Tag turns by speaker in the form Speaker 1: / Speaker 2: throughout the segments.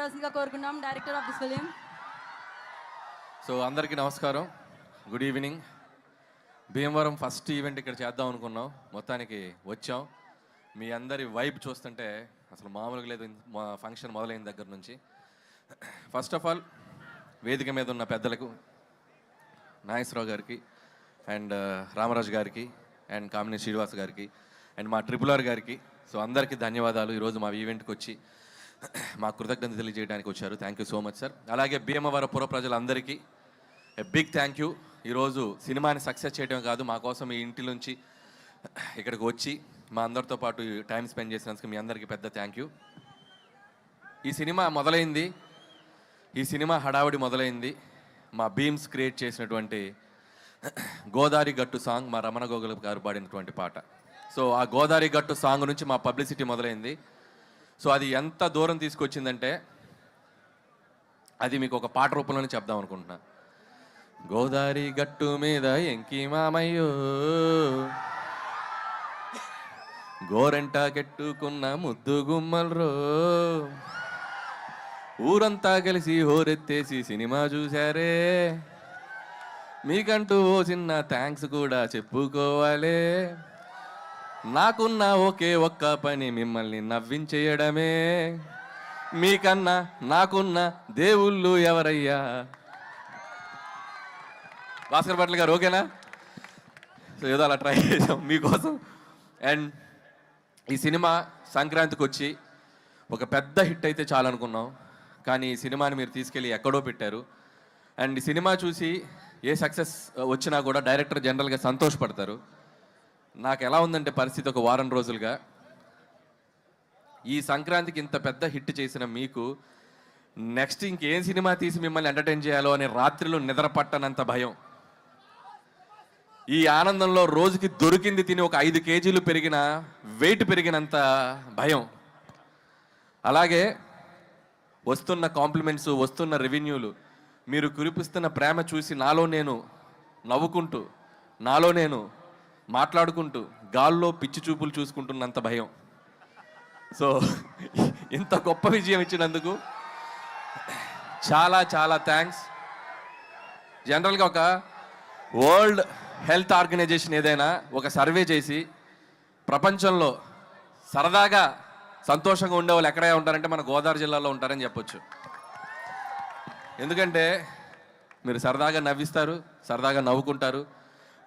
Speaker 1: మాట్లాడాల్సిందిగా కోరుకున్నాం director of this film.
Speaker 2: So అందరికీ నమస్కారం, good evening. Bhimavaram first event ఇక్కడ చేద్దాం అనుకున్నాం, మొత్తానికి వచ్చాం. మీ అందరి వైబ్ చూస్తుంటే అసలు మామూలుగా లేదు మా ఫంక్షన్ మొదలైన దగ్గర నుంచి. ఫస్ట్ ఆఫ్ ఆల్ వేదిక మీద ఉన్న పెద్దలకు, నాగేశ్వరరావు గారికి అండ్ రామరాజు గారికి అండ్ కామినేని శ్రీనివాస్ గారికి అండ్ మా RRR గారికి, సో అందరికీ ధన్యవాదాలు. ఈరోజు మా ఈవెంట్కి వచ్చి మా కృతజ్ఞత తెలియజేయడానికి వచ్చారు. Thank you so much sir. అలాగే భీమవరం పుర ప్రజలందరికీ బిగ్ థ్యాంక్ యూ. ఈరోజు సినిమాని సక్సెస్ చేయడం కాదు, మా కోసం ఈ ఇంటి నుంచి ఇక్కడికి వచ్చి మా అందరితో పాటు టైం స్పెండ్ చేసినందుకు మీ అందరికీ పెద్ద థ్యాంక్ యూ. ఈ సినిమా మొదలైంది, ఈ సినిమా హడావిడి మొదలైంది మా బీమ్స్ క్రియేట్ చేసినటువంటి గోదారి గట్టు సాంగ్, మా రమణ గోగుల గారు పాడినటువంటి పాట. సో ఆ గోదారి గట్టు సాంగ్ నుంచి మా పబ్లిసిటీ మొదలైంది. సో అది ఎంత దూరం తీసుకొచ్చిందంటే అది మీకు ఒక పాట రూపంలోనే చెప్దాం అనుకుంటున్నా. గోదారి గట్టు మీద ఎంకి మామయ్యో, గోరంట కెట్టుకున్న ముద్దు గుమ్మల్రో, ఊరంతా కలిసి హోరెత్తేసి సినిమా చూశారే, మీకంటూ ఓ చిన్న థ్యాంక్స్ కూడా చెప్పుకోవాలే, నాకున్న ఒకే ఒక్క పని మిమ్మల్ని నవ్వించేయడమే, మీకన్నా నాకున్న దేవుళ్ళు ఎవరయ్యా. భాస్కర్ భట్ల గారు ఓకేనా? సో ఏదో అలా ట్రై చేసాం మీకోసం. అండ్ ఈ సినిమా సంక్రాంతికి వచ్చి ఒక పెద్ద హిట్ అయితే చాలనుకున్నాం, కానీ ఈ సినిమాని మీరు తీసుకెళ్ళి ఎక్కడో పెట్టారు. అండ్ ఈ సినిమా చూసి ఏ సక్సెస్ వచ్చినా కూడా డైరెక్టర్ జనరల్గా సంతోషపడతారు. నాకు ఎలా ఉందంటే పరిస్థితి, ఒక వారం రోజులుగా ఈ సంక్రాంతికి ఇంత పెద్ద హిట్ చేసిన మీకు నెక్స్ట్ ఇంకేం సినిమా తీసి మిమ్మల్ని ఎంటర్టైన్ చేయాలో అనే రాత్రిలో నిద్ర పట్టనంత భయం. ఈ ఆనందంలో రోజుకి దొరికింది తిని ఒక 5 కేజీలు పెరిగిన వెయిట్ పెరిగినంత భయం. అలాగే వస్తున్న కాంప్లిమెంట్స్, వస్తున్న రెవెన్యూలు, మీరు కురిపిస్తున్న ప్రేమ చూసి నాలో నేను నవ్వుకుంటూ, నాలో నేను మాట్లాడుకుంటూ గాల్లో పిచ్చి చూపులు చూసుకుంటున్నంత భయం. సో ఇంత గొప్ప విజయం ఇచ్చినందుకు చాలా చాలా థ్యాంక్స్. జనరల్గా ఒక వరల్డ్ హెల్త్ ఆర్గనైజేషన్ ఏదైనా ఒక సర్వే చేసి ప్రపంచంలో సరదాగా సంతోషంగా ఉండే వాళ్ళు ఎక్కడే ఉంటారంటే మన గోదావరి జిల్లాలో ఉంటారని చెప్పొచ్చు. ఎందుకంటే మీరు సరదాగా నవ్విస్తారు, సరదాగా నవ్వుకుంటారు,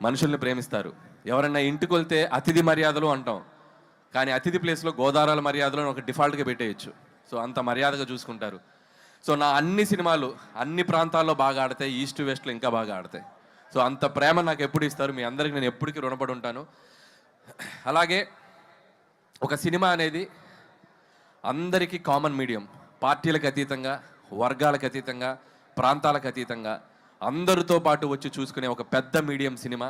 Speaker 2: మనుషుల్ని ప్రేమిస్తారు. ఎవరన్నా ఇంటికి వెళ్తే అతిథి మర్యాదలు అంటాం, కానీ అతిథి ప్లేస్లో గోదావరి మర్యాదలు ఒక డిఫాల్ట్గా పెట్టేయచ్చు. సో అంత మర్యాదగా చూసుకుంటారు. సో నా అన్ని సినిమాలు అన్ని ప్రాంతాల్లో బాగా ఆడతాయి, ఈస్ట్ వెస్ట్లో ఇంకా బాగా ఆడతాయి. సో అంత ప్రేమ నాకు ఎప్పుడు ఇస్తారు, మీ అందరికి నేను ఎప్పటికీ రుణపడి ఉంటాను. అలాగే ఒక సినిమా అనేది అందరికీ కామన్ మీడియం, పార్టీలకు అతీతంగా, వర్గాలకు అతీతంగా, ప్రాంతాలకు అతీతంగా అందరితో పాటు వచ్చి చూసుకునే ఒక పెద్ద మీడియం సినిమా.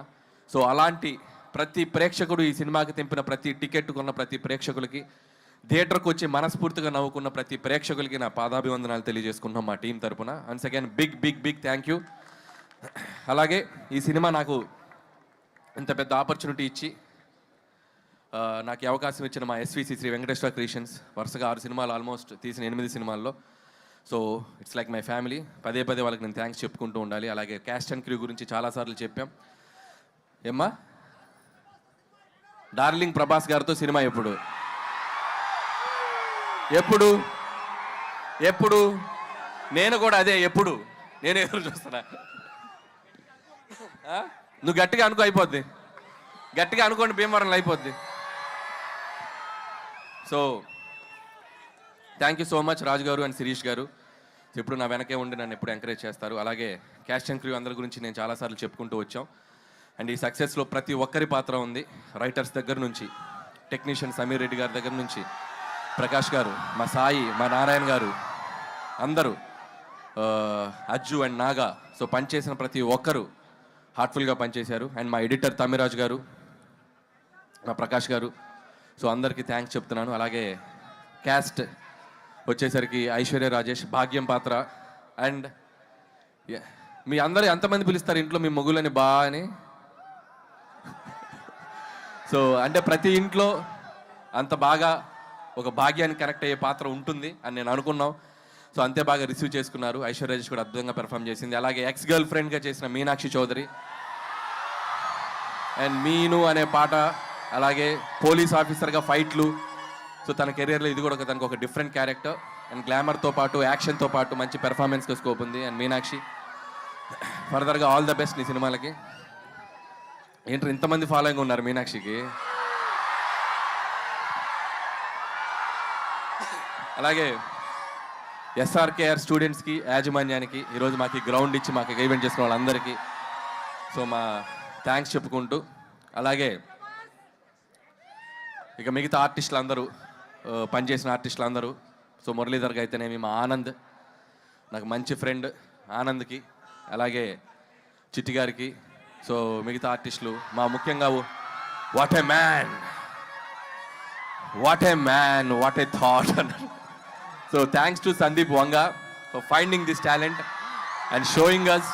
Speaker 2: సో అలాంటి ప్రతి ప్రేక్షకుడు, ఈ సినిమాకి తెంపిన ప్రతి టికెట్ కొన్న ప్రతి ప్రేక్షకులకి, థియేటర్కి వచ్చి మనస్ఫూర్తిగా నవ్వుకున్న ప్రతి ప్రేక్షకులకి నా పాదాభివందనాలు తెలియజేసుకుంటున్నాం మా టీం తరపున. Once again big big big thank you. అలాగే ఈ సినిమా నాకు ఇంత పెద్ద ఆపర్చునిటీ ఇచ్చి నాకు ఈ అవకాశం ఇచ్చిన మా SVC శ్రీ వెంకటేశ్వర క్రియేషన్స్, వరుసగా 6 సినిమాలు ఆల్మోస్ట్ తీసిన 8 సినిమాల్లో. So it's like my family. పదే పదే వాళ్ళకి నేను థ్యాంక్స్ చెప్పుకుంటూ ఉండాలి. అలాగే క్యాస్ట్ అండ్ క్రూ గురించి చాలాసార్లు చెప్పాం. ఏమ్మా డార్లింగ్ ప్రభాస్ గారితో సినిమా ఎప్పుడు ఎప్పుడు ఎప్పుడు నేను కూడా అదే ఎప్పుడు నేను ఎదురు చూస్తున్నా. నువ్వు గట్టిగా అనుకో, అయిపోద్ది. గట్టిగా అనుకోండి, భీమవరంలో అయిపోద్ది. So thank you so much Raju garu and Sirish గారు. ఎప్పుడు నా వెనకే ఉండి నన్ను ఎప్పుడు ఎంకరేజ్ చేస్తారు. అలాగే క్యాస్ట్ అండ్ క్రూ అందరి గురించి నేను చాలాసార్లు చెప్పుకుంటూ వచ్చాం. అండ్ ఈ సక్సెస్లో ప్రతి ఒక్కరి పాత్ర ఉంది. రైటర్స్ దగ్గర నుంచి, టెక్నీషియన్ సమీర్ రెడ్డి గారి దగ్గర నుంచి, ప్రకాష్ గారు, మా సాయి, మా నారాయణ గారు, అందరూ, అజ్జు అండ్ నాగా. సో పనిచేసిన ప్రతి ఒక్కరు హార్ట్ఫుల్గా పనిచేశారు. అండ్ మా ఎడిటర్ తమిరాజ్ గారు, మా ప్రకాష్ గారు. సో అందరికీ థ్యాంక్స్ చెప్తున్నాను. అలాగే క్యాస్ట్ వచ్చేసరికి ఐశ్వర్య రాజేష్, భాగ్యం పాత్ర. అండ్ మీ అందరూ ఎంతమంది పిలుస్తారు ఇంట్లో మీ మొగులని బా అని? సో అంటే ప్రతి ఇంట్లో అంత బాగా ఒక భాగ్యాన్ని కనెక్ట్ అయ్యే పాత్ర ఉంటుంది అని నేను అనుకున్నాం. సో అంతే బాగా రిసీవ్ చేసుకున్నారు. ఐశ్వర్య రాజేష్ కూడా అద్భుతంగా పెర్ఫామ్ చేసింది. అలాగే ఎక్స్ గర్ల్ ఫ్రెండ్గా చేసిన మీనాక్షి చౌదరి అండ్ మీను అనే పాట, అలాగే పోలీస్ ఆఫీసర్గా ఫైట్లు. సో తన కెరియర్లో ఇది కూడా తనకు ఒక డిఫరెంట్ క్యారెక్టర్ అండ్ గ్లామర్తో పాటు యాక్షన్తో పాటు మంచి పెర్ఫార్మెన్స్కి స్కోప్ ఉంది. అండ్ మీనాక్షి ఫర్దర్గా ఆల్ ద బెస్ట్ నీ సినిమాలకి. ఏంటో ఇంతమంది ఫాలోయింగ్ ఉన్నారు మీనాక్షికి. అలాగే ఎస్ఆర్కేఆర్ స్టూడెంట్స్కి, యాజమాన్యానికి, ఈరోజు మాకు గ్రౌండ్ ఇచ్చి మాకు ఈవెంట్ చేసిన వాళ్ళందరికీ సో మా థ్యాంక్స్ చెప్పుకుంటూ, అలాగే ఇక మిగతా ఆర్టిస్టులు అందరూ, పనిచేసిన ఆర్టిస్టులు అందరూ, సో మురళీధర్కి అయితేనేమి, మా ఆనంద్ నాకు మంచి ఫ్రెండ్ ఆనంద్కి, అలాగే చిట్టి గారికి, సో మిగతా ఆర్టిస్టులు, మా ముఖ్యంగా what a man, what a man, what a thought అన్నారు. So thanks to Sandeep Vanga for finding this talent and showing us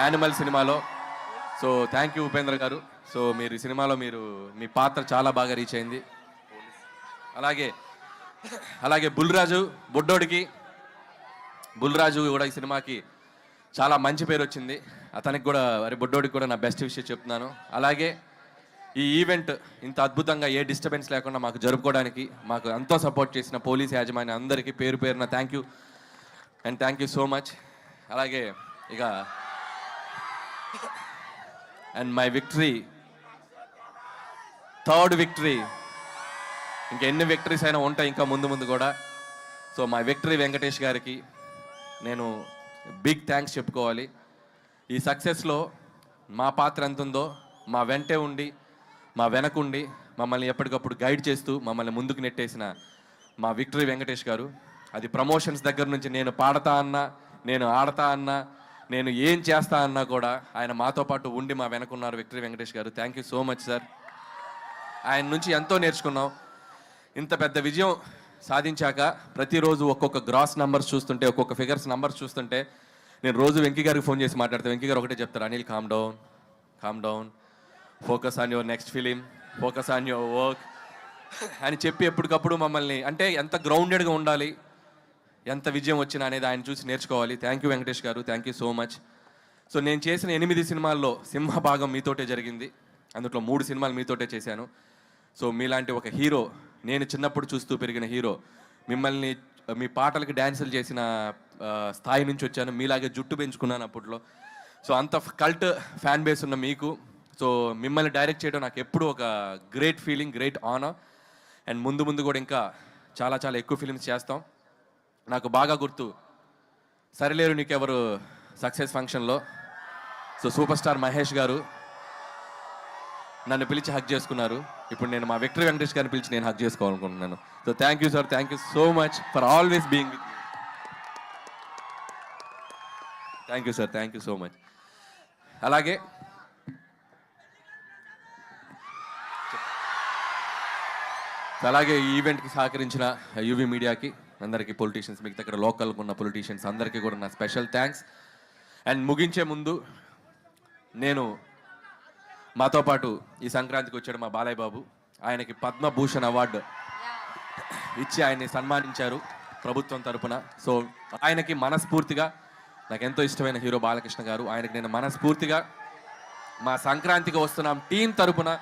Speaker 2: Animal సినిమాలో. So thank you Upendra garu. So మీరు ఈ సినిమాలో మీ పాత్ర చాలా బాగా రీచ్ అయింది. అలాగే బుల్రాజు బుడ్డోడికి, బుల్రాజు కూడా ఈ సినిమాకి చాలా మంచి పేరు వచ్చింది. అతనికి కూడా బుడ్డోడికి కూడా నా బెస్ట్ విషయం చెప్తున్నాను. అలాగే ఈ ఈవెంట్ ఇంత అద్భుతంగా ఏ డిస్టర్బెన్స్ లేకుండా మాకు జరుపుకోవడానికి మాకు ఎంతో సపోర్ట్ చేసిన పోలీస్ యాజమాన్యం అందరికీ పేరు పేరున thank you and thank you so much. అలాగే ఇక and my victory, third victory, ఇంకా ఎన్ని విక్టరీస్ అయినా ఉంటాయి ఇంకా ముందు ముందు కూడా. సో మై విక్టరీ వెంకటేష్ గారికి నేను బిగ్ థ్యాంక్స్ చెప్పుకోవాలి. ఈ సక్సెస్లో మా పాత్ర ఎంత ఉందో మా వెంటే ఉండి, మా వెనకుండి మమ్మల్ని ఎప్పటికప్పుడు గైడ్ చేస్తూ మమ్మల్ని ముందుకు నెట్టేసిన మా విక్టరీ వెంకటేష్ గారు. అది ప్రమోషన్స్ దగ్గర నుంచి నేను పాడతా అన్నా, నేను ఆడతా అన్నా, నేను ఏం చేస్తా అన్నా కూడా ఆయన మాతో పాటు ఉండి మా వెనకున్నారు విక్టరీ వెంకటేష్ గారు. Thank you so much sir. ఆయన నుంచి ఎంతో నేర్చుకున్నాం. ఇంత పెద్ద విజయం సాధించాక ప్రతిరోజు ఒక్కొక్క గ్రాస్ నెంబర్స్ చూస్తుంటే, ఒక్కొక్క ఫిగర్స్ నెంబర్స్ చూస్తుంటే నేను రోజు వెంకీ గారికి ఫోన్ చేసి మాట్లాడతాను. వెంకీ గారు ఒకటే చెప్తారు, Anil calm down, focus on your next film, focus on your work అని చెప్పి ఎప్పటికప్పుడు మమ్మల్ని, అంటే ఎంత గ్రౌండెడ్గా ఉండాలి, ఎంత విజయం వచ్చినా అనేది ఆయన చూసి నేర్చుకోవాలి. థ్యాంక్ యూ వెంకటేష్ గారు, thank you so much. So నేను చేసిన 8 సినిమాల్లో సింహభాగం మీతోటే జరిగింది. అందులో 3 సినిమాలు మీతోటే చేశాను. సో మీలాంటి ఒక హీరో, నేను చిన్నప్పుడు చూస్తూ పెరిగిన హీరో, మిమ్మల్ని మీ పాటలకి డ్యాన్సులు చేసిన స్థాయి నుంచి వచ్చాను. మీలాగే జుట్టు పెంచుకున్నాను అప్పట్లో. సో అంత కల్ట్ ఫ్యాన్ బేస్ ఉన్న మీకు, సో మిమ్మల్ని డైరెక్ట్ చేయడం నాకు ఎప్పుడూ ఒక great feeling, great honour. And ముందు కూడా ఇంకా చాలా చాలా ఎక్కువ ఫిలిమ్స్ చేస్తాం. నాకు బాగా గుర్తు సరిలేరు నీకెవరు సక్సెస్ ఫంక్షన్లో సో సూపర్ స్టార్ మహేష్ గారు నన్ను పిలిచి హగ్ చేసుకున్నారు. ఇప్పుడు నేను మా విక్టరీ వెంకటేష్ గారిని పిలిచి నేను హగ్ చేసుకోవాలనుకుంటున్నాను. So thank you sir, thank you so much for always being with me. Thank you sir, thank you so much. అలాగే ఈ ఈవెంట్కి సహకరించిన యూవీ మీడియాకి అందరికీ, పొలిటీషియన్స్, మిగతా ఇక్కడ లోకల్గా ఉన్న పొలిటీషియన్స్ అందరికీ కూడా నా స్పెషల్ థ్యాంక్స్. అండ్ ముగించే ముందు నేను మాతో పాటు ఈ సంక్రాంతికి వచ్చాడు మా బాలయ్య బాబు. ఆయనకి పద్మభూషణ్ అవార్డు ఇచ్చి ఆయన్ని సన్మానించారు ప్రభుత్వం తరపున. సో ఆయనకి మనస్ఫూర్తిగా, నాకు ఎంతో ఇష్టమైన హీరో బాలకృష్ణ గారు, ఆయనకి నేను మనస్ఫూర్తిగా మా సంక్రాంతికి వస్తున్నాం టీం తరపున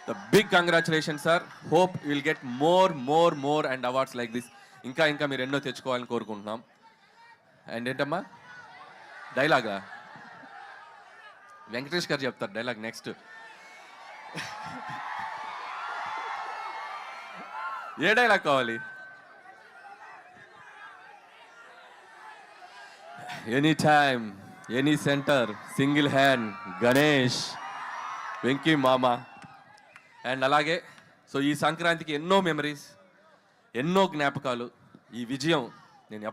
Speaker 2: the big congratulation sir. Hope you will get more and awards like this. ఇంకా మీరు ఎన్నో తెచ్చుకోవాలని కోరుకుంటున్నాం. అండ్ ఏంటమ్మా డైలాగా వెంకటేష్ గారు చెప్తారు డైలాగ్ నెక్స్ట్. ఏ డైలాగ్ కావాలి? Any time, any centre, single hand, Ganesh, Venky మామ. అండ్ అలాగే సో ఈ సంక్రాంతికి ఎన్నో మెమరీస్, ఎన్నో జ్ఞాపకాలు. ఈ విజయం నేను